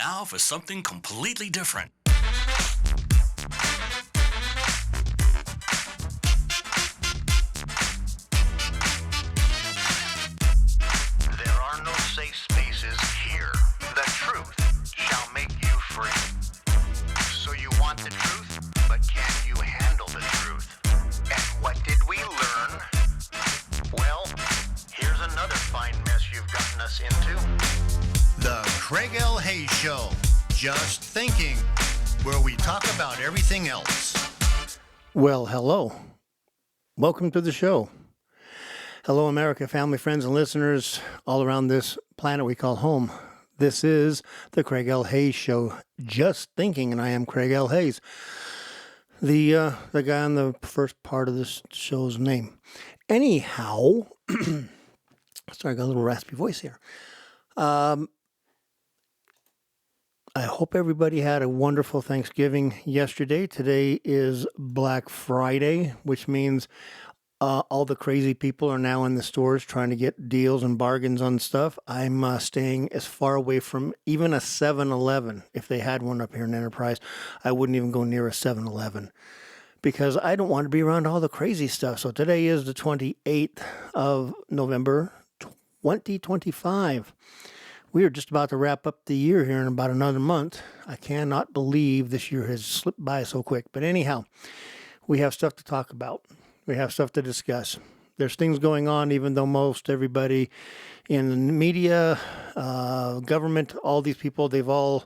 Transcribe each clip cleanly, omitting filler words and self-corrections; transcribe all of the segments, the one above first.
now for something completely different. There are no safe spaces here. The truth shall make you free. So you want the truth, but can you handle the truth? And what did we learn? Well, here's another fine mess you've gotten us into. The Craig L. Hayes Show. Just thinking, where we talk about everything else. Well, hello. Welcome to the show. Hello, America, family, friends, and listeners all around this planet we call home. This is the Craig L. Hayes Show. Just thinking, and I am Craig L. Hayes, the guy on the first part of this show's name. Anyhow, sorry, I got a little raspy voice here. I hope everybody had a wonderful Thanksgiving yesterday. Today is Black Friday, which means all the crazy people are now in the stores trying to get deals and bargains on stuff. I'm staying as far away from even a 7-Eleven. If they had one up here in Enterprise, I wouldn't even go near a 7-Eleven because I don't want to be around all the crazy stuff. So today is the 28th of November, 2025. We are just about to wrap up the year here in about another month. I cannot believe this year has slipped by so quick. But anyhow, we have stuff to talk about. We have stuff to discuss. There's things going on, even though most everybody in the media, government, all these people, they've all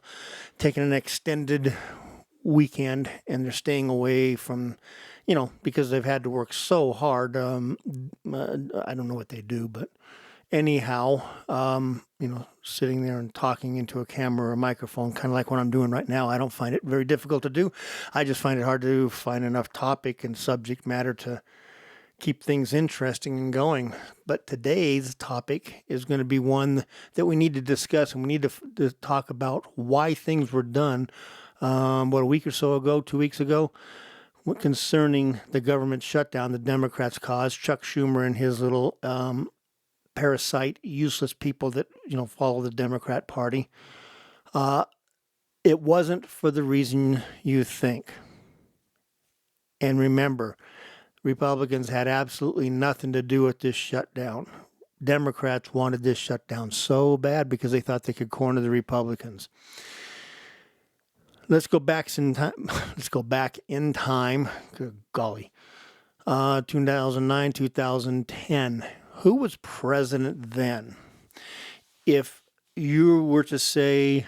taken an extended weekend and they're staying away from, because they've had to work so hard. I don't know what they do, but anyhow, sitting there and talking into a camera or a microphone, kind of like what I'm doing right now, I don't find it very difficult to do. I just find it hard to find enough topic and subject matter to keep things interesting and going. But today's topic is going to be one that we need to discuss, and we need to talk about why things were done, a week or so ago, 2 weeks ago, concerning the government shutdown the Democrats caused. Chuck Schumer and his little parasite, useless people that, follow the Democrat Party. It wasn't for the reason you think. And remember, Republicans had absolutely nothing to do with this shutdown. Democrats wanted this shutdown so bad because they thought they could corner the Republicans. Let's go back in time. Good golly. 2009, 2010. Who was president then? If you were to say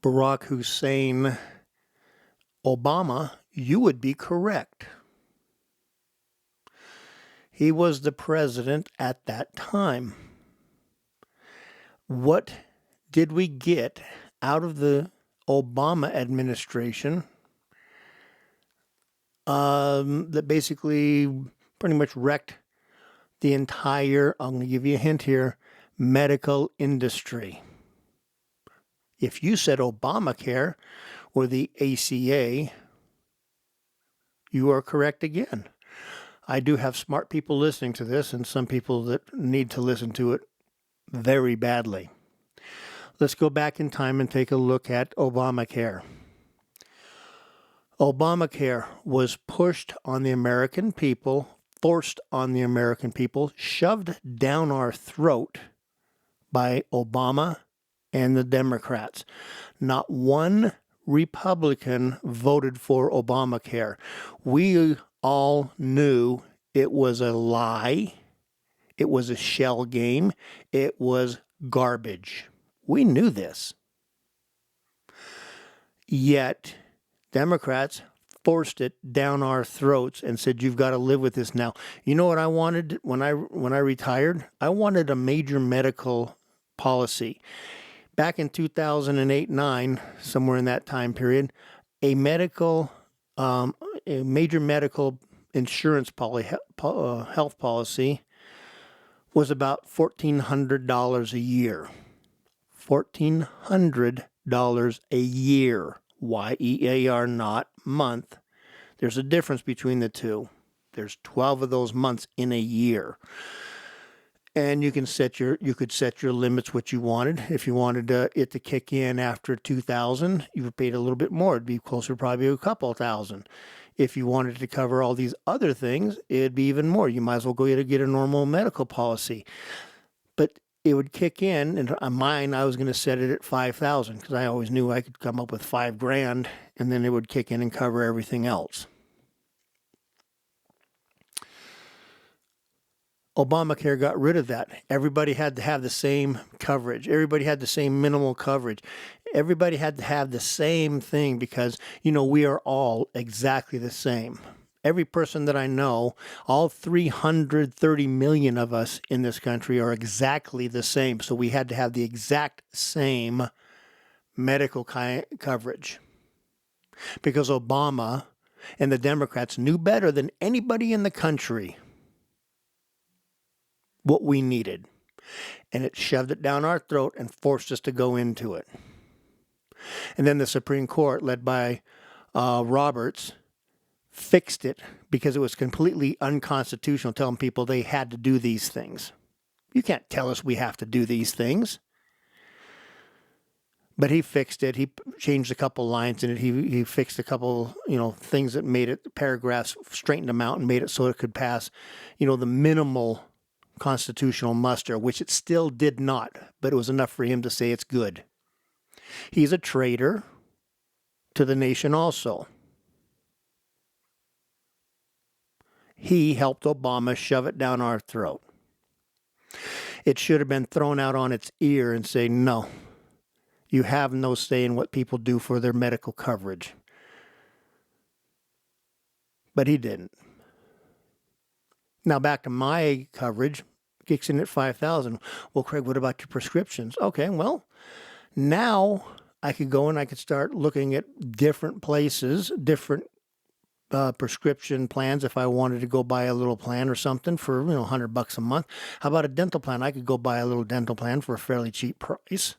Barack Hussein Obama, you would be correct. He was the president at that time. What did we get out of the Obama administration that basically pretty much wrecked the entire, I'm going to give you a hint here, medical industry? If you said Obamacare or the ACA, you are correct again. I do have smart people listening to this and some people that need to listen to it very badly. Let's go back in time and take a look at Obamacare. Obamacare was pushed on the American people, forced on the American people, shoved down our throat by Obama and the Democrats. Not one Republican voted for Obamacare. We all knew it was a lie. It was a shell game. It was garbage. We knew this. Yet, Democrats forced it down our throats and said, you've got to live with this now. You know what I wanted when I retired? I wanted a major medical policy. Back in 2008-9, somewhere in that time period, a major medical insurance health policy was about $1,400 a year. $1,400 a year. Y-E-A-R, not month. There's a difference between the two. There's 12 of those months in a year. And you could set your limits what you wanted. If you wanted it to kick in after 2,000, you would pay a little bit more. It'd be closer, probably a couple thousand. If you wanted to cover all these other things, it'd be even more. You might as well go get a normal medical policy. But it would kick in, and on mine, I was going to set it at 5,000 because I always knew I could come up with $5,000, and then it would kick in and cover everything else. Obamacare got rid of that. Everybody had to have the same coverage. Everybody had the same minimal coverage. Everybody had to have the same thing because, we are all exactly the same. Every person that I know, all 330 million of us in this country are exactly the same. So we had to have the exact same medical coverage. Because Obama and the Democrats knew better than anybody in the country what we needed. And it shoved it down our throat and forced us to go into it. And then the Supreme Court, led by Roberts, fixed it because it was completely unconstitutional, telling people they had to do these things. You can't tell us we have to do these things. But he fixed it. He changed a couple lines in it. He fixed a couple, things that made it, paragraphs, straightened them out and made it so it could pass, the minimal constitutional muster, which it still did not, but it was enough for him to say it's good. He's a traitor to the nation also. He helped Obama shove it down our throat. It should have been thrown out on its ear and say, no, you have no say in what people do for their medical coverage. But he didn't. Now back to my coverage, kicks in at 5,000. Well, Craig, what about your prescriptions? Okay, well, now I could go and I could start looking at different places, different prescription plans. If I wanted to go buy a little plan or something for $100 a month, how about a dental plan? I could go buy a little dental plan for a fairly cheap price.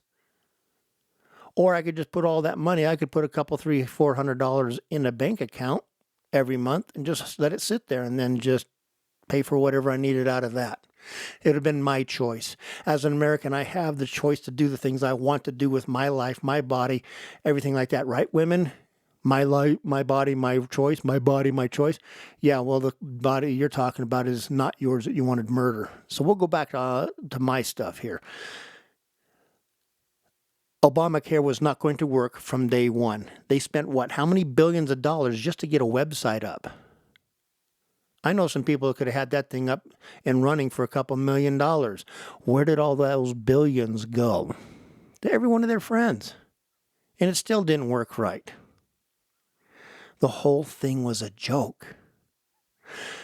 Or I could just put all that money. I could put a couple, $300-$400 in a bank account every month and just let it sit there and then just pay for whatever I needed out of that. It would have been my choice. As an American, I have the choice to do the things I want to do with my life, my body, everything like that. Right, women? My life, my body, my choice. My body, my choice. Yeah, well, the body you're talking about is not yours that you wanted murder. So we'll go back to my stuff here. Obamacare was not going to work from day one. They spent how many billions of dollars just to get a website up? I know some people who could have had that thing up and running for a couple $1 million. Where did all those billions go? To every one of their friends. And it still didn't work right. The whole thing was a joke.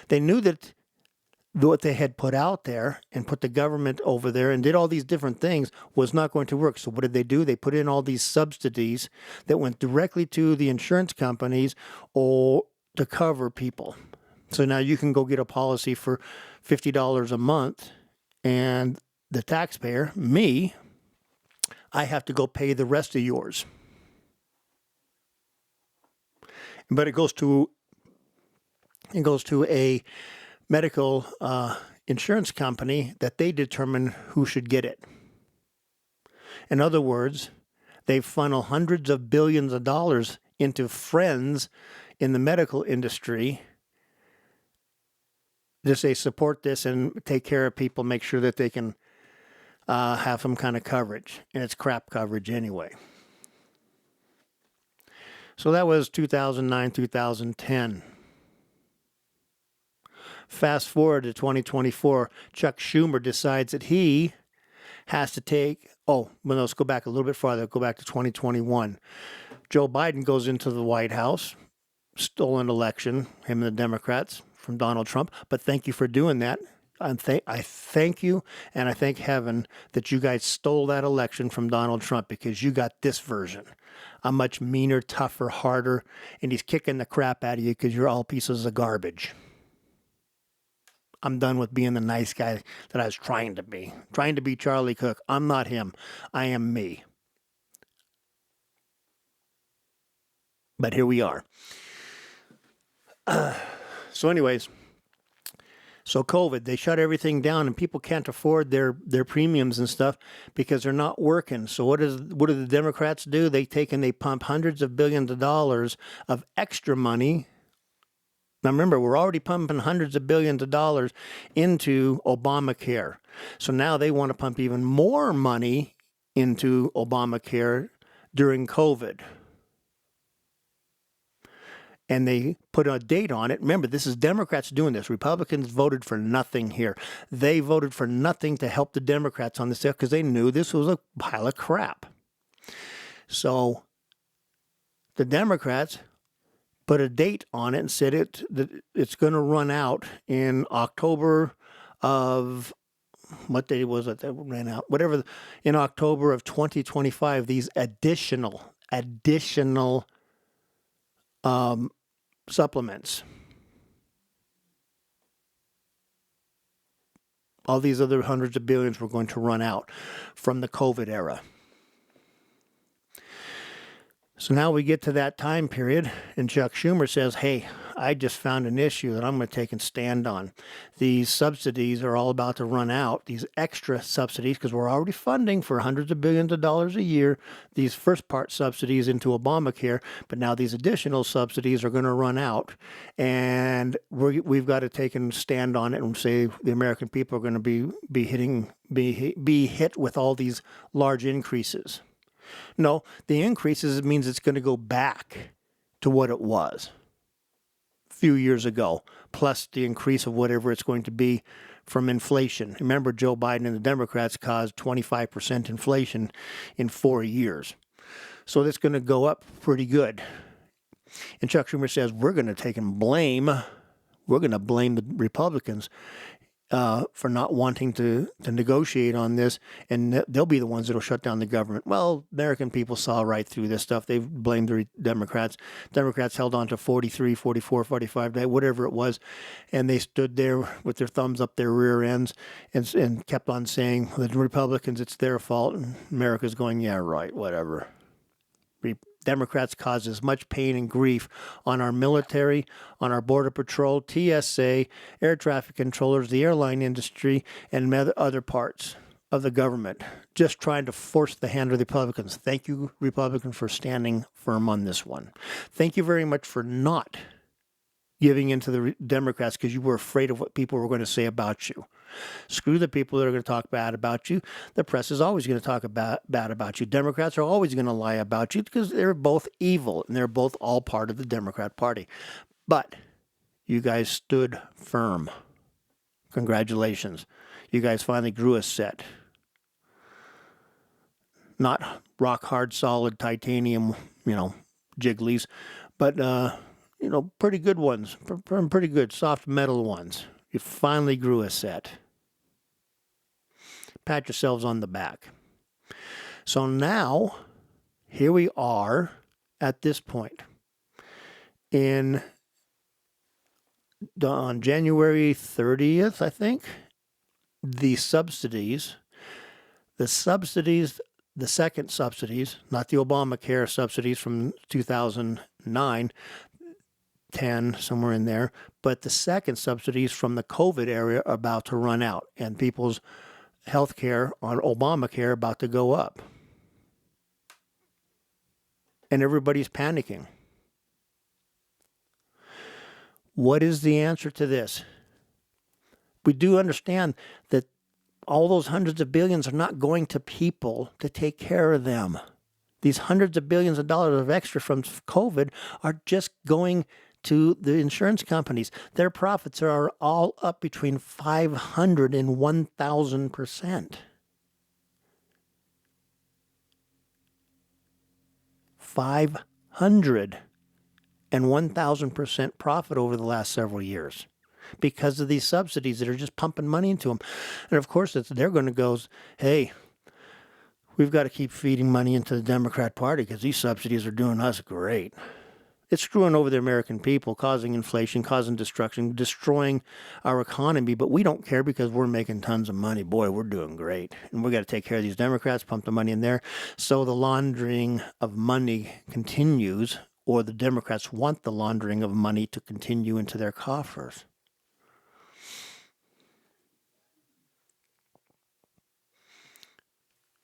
They knew that what they had put out there and put the government over there and did all these different things was not going to work. So what did they do? They put in all these subsidies that went directly to the insurance companies or to cover people. So now you can go get a policy for $50 a month, and the taxpayer, me, I have to go pay the rest of yours. But it goes to a medical insurance company that they determine who should get it. In other words, they funnel hundreds of billions of dollars into friends in the medical industry. Just say support this and take care of people, make sure that they can have some kind of coverage. And it's crap coverage anyway. So that was 2009, 2010. Fast forward to 2024, Chuck Schumer decides that he has to take, let's go back a little bit farther, go back to 2021. Joe Biden goes into the White House, stolen election, him and the Democrats, from Donald Trump. But thank you for doing that. I thank you, and I thank heaven that you guys stole that election from Donald Trump, because you got this version. A much meaner, tougher, harder, and he's kicking the crap out of you because you're all pieces of garbage. I'm done with being the nice guy that I was trying to be Charlie Cook. I'm not him. I am me. But here we are. So So COVID, they shut everything down, and people can't afford their premiums and stuff because they're not working. So what do the Democrats do? They take and they pump hundreds of billions of dollars of extra money. Now remember, we're already pumping hundreds of billions of dollars into Obamacare. So now they want to pump even more money into Obamacare during COVID. And they put a date on it. Remember, this is Democrats doing this. Republicans voted for nothing here. They voted for nothing to help the Democrats on this stuff because they knew this was a pile of crap. So the Democrats put a date on it and said it's going to run out in October of, what day was it that ran out? Whatever, in October of 2025, these additional supplements. All these other hundreds of billions were going to run out from the COVID era. So now we get to that time period, and Chuck Schumer says, hey, I just found an issue that I'm going to take and stand on. These subsidies are all about to run out, these extra subsidies, because we're already funding for hundreds of billions of dollars a year, these first part subsidies into Obamacare, but now these additional subsidies are going to run out, and we've got to take and stand on it and say the American people are going to be hit with all these large increases. No, the increases means it's going to go back to what it was a few years ago, plus the increase of whatever it's going to be from inflation. Remember, Joe Biden and the Democrats caused 25% inflation in 4 years. So that's going to go up pretty good. And Chuck Schumer says, we're going to take and blame the Republicans for not wanting to negotiate on this, and they'll be the ones that'll shut down the government. Well, American people saw right through this stuff. They've blamed the Democrats. Democrats held on to 43, 44, 45, whatever it was, and they stood there with their thumbs up their rear ends and kept on saying, the Republicans, it's their fault, and America's going, yeah, right, whatever. Democrats cause as much pain and grief on our military, on our Border Patrol, TSA, air traffic controllers, the airline industry, and other parts of the government, just trying to force the hand of the Republicans. Thank you, Republicans, for standing firm on this one. Thank you very much for not giving in to the Democrats because you were afraid of what people were going to say about you. Screw the people that are going to talk bad about you. The press is always going to talk bad about you. Democrats are always going to lie about you because they're both evil and they're both all part of the Democrat Party. But you guys stood firm. Congratulations. You guys finally grew a set. Not rock hard, solid titanium, jigglies, but, pretty good ones, pretty good soft metal ones. You finally grew a set. Pat yourselves on the back. So now, here we are at this point. On January 30th, I think, the second subsidies, not the Obamacare subsidies from 2009, 10, somewhere in there, but the second subsidies from the COVID era are about to run out, and people's health care on Obamacare about to go up. And everybody's panicking. What is the answer to this? We do understand that all those hundreds of billions are not going to people to take care of them. These hundreds of billions of dollars of extra from COVID are just going to the insurance companies. Their profits are all up between 500 and 1,000%. 500 and 1,000% profit over the last several years because of these subsidies that are just pumping money into them. And of course, they're going to go, hey, we've got to keep feeding money into the Democrat Party because these subsidies are doing us great. It's screwing over the American people, causing inflation, causing destruction, destroying our economy. But we don't care because we're making tons of money. Boy, we're doing great. And we got to take care of these Democrats, pump the money in there. So the laundering of money continues, or the Democrats want the laundering of money to continue into their coffers.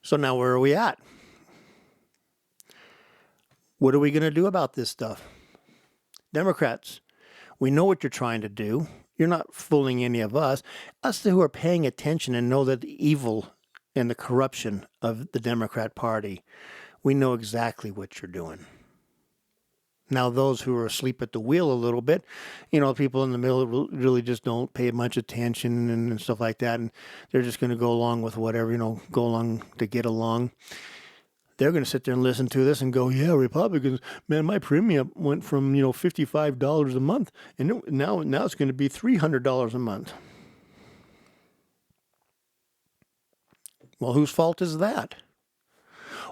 So now where are we at? What are we going to do about this stuff? Democrats, we know what you're trying to do. You're not fooling any of us. Us who are paying attention and know that the evil and the corruption of the Democrat Party, we know exactly what you're doing. Now, those who are asleep at the wheel a little bit, people in the middle really just don't pay much attention and stuff like that, and they're just going to go along with whatever, go along to get along. They're going to sit there and listen to this and go, yeah, Republicans, man, my premium went from, $55 a month, and now it's going to be $300 a month. Well, whose fault is that?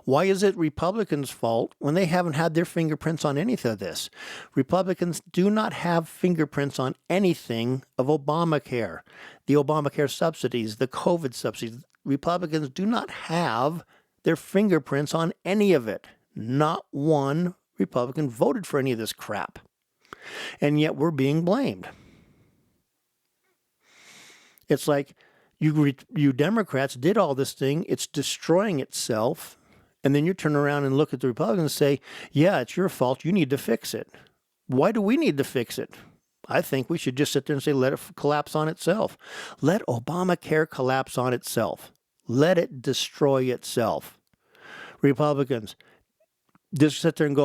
Why is it Republicans' fault when they haven't had their fingerprints on any of this? Republicans do not have fingerprints on anything of Obamacare, the Obamacare subsidies, the COVID subsidies. Republicans do not have their fingerprints on any of it. Not one Republican voted for any of this crap. And yet we're being blamed. It's like you Democrats did all this thing. It's destroying itself. And then you turn around and look at the Republicans and say, yeah, it's your fault. You need to fix it. Why do we need to fix it? I think we should just sit there and say, let it collapse on itself. Let Obamacare collapse on itself. Let it destroy itself. Republicans, just sit there and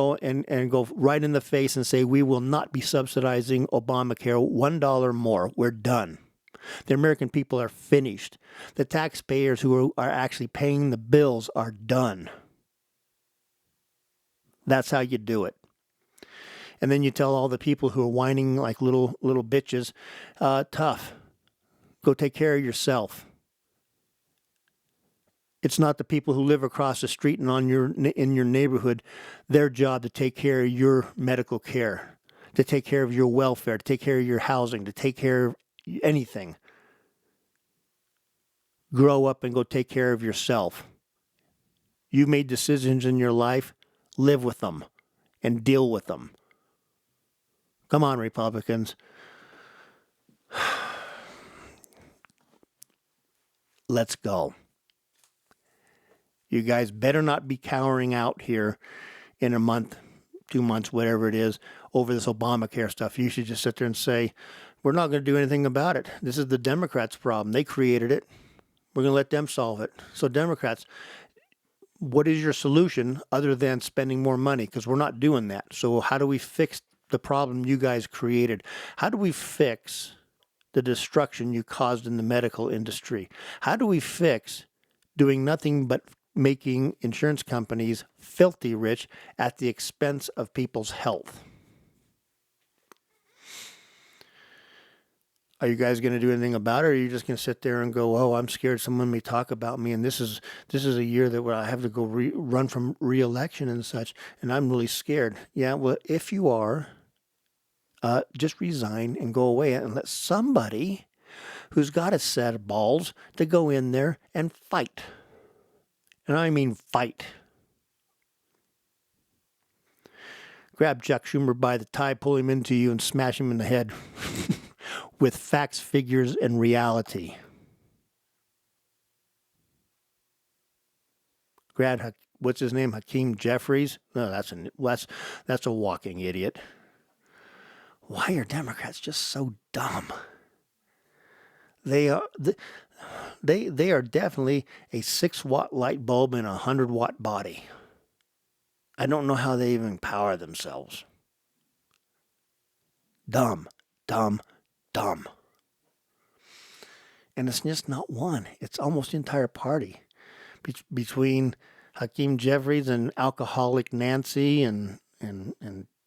go right in the face and say, we will not be subsidizing Obamacare $1 more. We're done. The American people are finished. The taxpayers who are actually paying the bills are done. That's how you do it. And then you tell all the people who are whining like little bitches, tough. Go take care of yourself. It's not the people who live across the street and in your neighborhood, their job to take care of your medical care, to take care of your welfare, to take care of your housing, to take care of anything. Grow up and go take care of yourself. You've made decisions in your life. Live with them and deal with them. Come on, Republicans. Let's go. You guys better not be cowering out here in a month, 2 months, whatever it is, over this Obamacare stuff. You should just sit there and say, we're not going to do anything about it. This is the Democrats' problem. They created it. We're going to let them solve it. So Democrats, what is your solution other than spending more money? Because we're not doing that. So how do we fix the problem you guys created? How do we fix the destruction you caused in the medical industry? How do we fix doing nothing but making insurance companies filthy rich at the expense of people's health? Are you guys going to do anything about it, or are you just going to sit there and go, oh, I'm scared someone may talk about me, and this is a year that where I have to go run from re-election and such, and I'm really scared. Yeah, well, if you are, just resign and go away and let somebody who's got a set of balls to go in there and fight. And I mean fight. Grab Chuck Schumer by the tie, pull him into you, and smash him in the head with facts, figures, and reality. Grab, what's his name, Hakeem Jeffries? No, that's a walking idiot. Why are Democrats just so dumb? They are definitely a 6-watt light bulb in a 100-watt body. I don't know how they even power themselves. Dumb. And it's just not one. It's almost the entire party. Between Hakeem Jeffries and alcoholic Nancy and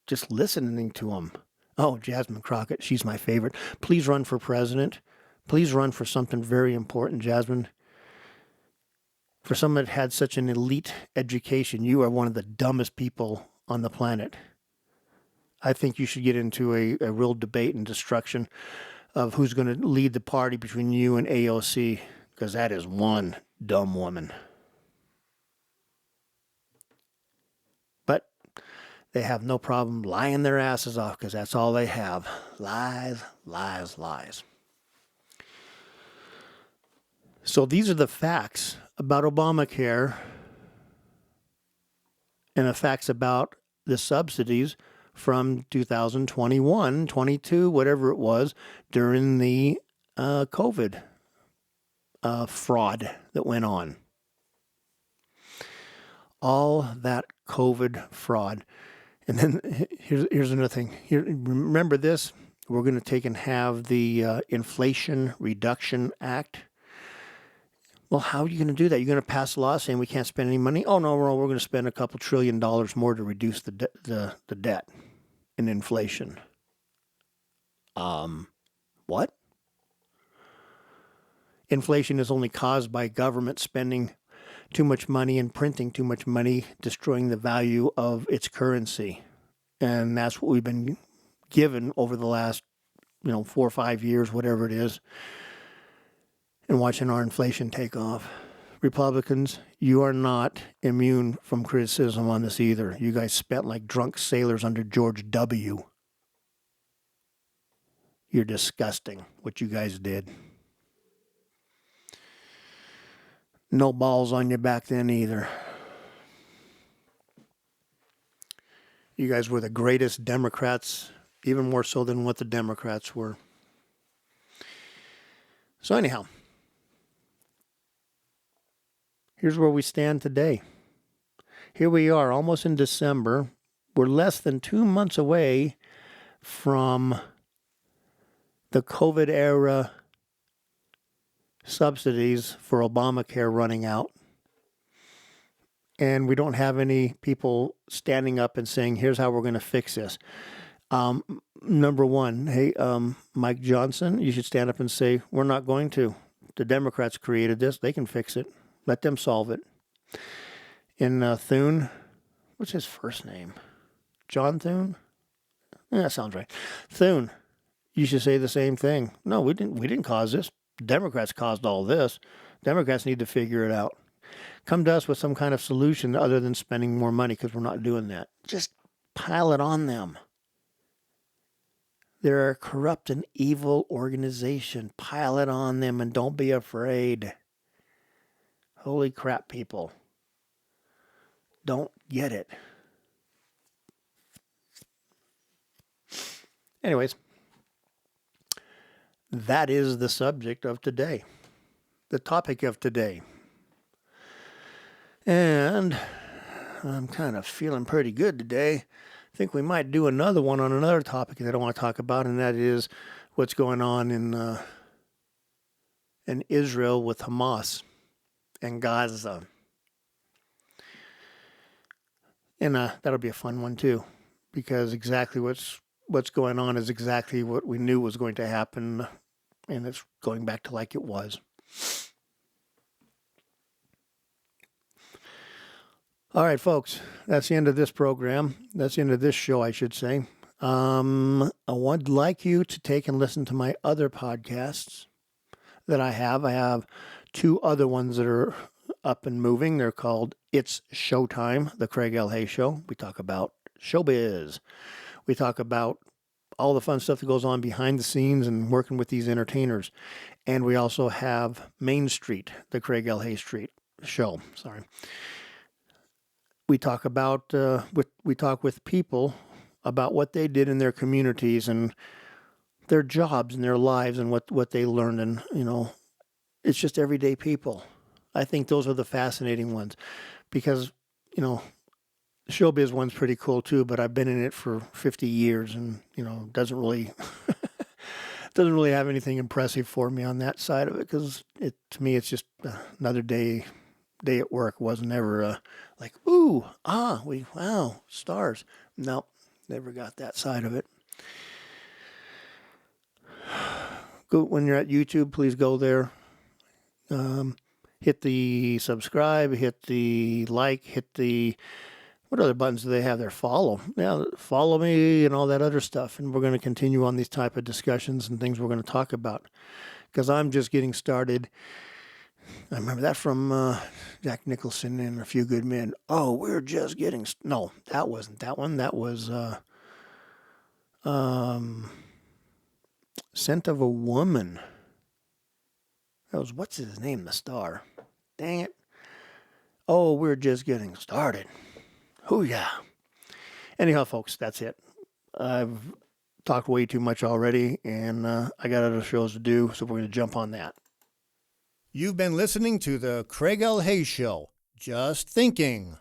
just listening to them. Oh, Jasmine Crockett, she's my favorite. Please run for president. Please run for something very important, Jasmine. For someone that had such an elite education, you are one of the dumbest people on the planet. I think you should get into a real debate and destruction of who's going to lead the party between you and AOC, because that is one dumb woman. But they have no problem lying their asses off, because that's all they have. Lies, lies, lies. So these are the facts about Obamacare and the facts about the subsidies from 2021, 22, whatever it was, during the COVID fraud that went on. All that COVID fraud. And then here's another thing. Remember this? We're going to take and have the Inflation Reduction Act. Well, how are you going to do that? You're going to pass a law saying we can't spend any money? Oh, no, we're going to spend a couple $1 trillion more to reduce the debt and inflation. What? Inflation is only caused by government spending too much money and printing too much money, destroying the value of its currency. And that's what we've been given over the last, 4 or 5 years, whatever it is, and watching our inflation take off. Republicans, you are not immune from criticism on this either. You guys spent like drunk sailors under George W. You're disgusting, what you guys did. No balls on your back then either. You guys were the greatest Democrats, even more so than what the Democrats were. So anyhow, here's where we stand today. Here we are, almost in December. We're less than 2 months away from the COVID era subsidies for Obamacare running out. And we don't have any people standing up and saying, here's how we're going to fix this. Number one, hey, Mike Johnson, you should stand up and say, we're not going to. The Democrats created this. They can fix it. Let them solve it. And Thune, what's his first name? John Thune? Yeah, that sounds right. Thune, you should say the same thing. No, we didn't cause this. Democrats caused all this. Democrats need to figure it out. Come to us with some kind of solution other than spending more money, because we're not doing that. Just pile it on them. They're a corrupt and evil organization. Pile it on them and don't be afraid. Holy crap, people. Don't get it. Anyways, that is the subject of today. The topic of today. And I'm kind of feeling pretty good today. I think we might do another one on another topic that I want to talk about, and that is what's going on in Israel with Hamas and Gaza. And that'll be a fun one too, because exactly what's going on is exactly what we knew was going to happen, and it's going back to like it was. All right, folks, that's the end of this program. That's the end of this show, I should say. I would like you to take and listen to my other podcasts that I have. I have 2 other ones that are up and moving. They're called It's Showtime, The Craig L. Hay Show. We talk about showbiz. We talk about all the fun stuff that goes on behind the scenes and working with these entertainers. And we also have Main Street, The Craig L. Hay Show. We talk about we talk with people about what they did in their communities and their jobs and their lives and what they learned, and it's just everyday people. I think those are the fascinating ones, because the showbiz one's pretty cool too, but I've been in it for 50 years and doesn't really have anything impressive for me on that side of it, because to me it's just another day at work. Wasn't ever like, ooh, wow, stars. No, never got that side of it. Go when you're at YouTube, please go there. Hit the subscribe, hit the like, hit the, what other buttons do they have there? Follow. Yeah, follow me and all that other stuff. And we're going to continue on these type of discussions and things we're going to talk about, because I'm just getting started. I remember that from Jack Nicholson and A Few Good Men. Oh, we're just getting... No, that wasn't that one. That was Scent of a Woman. That was, what's his name, the star? Dang it. Oh, we're just getting started. Hoo-yah. Anyhow, folks, that's it. I've talked way too much already, and I got other shows to do, so we're going to jump on that. You've been listening to the Craig L. Hayes Show. Just thinking.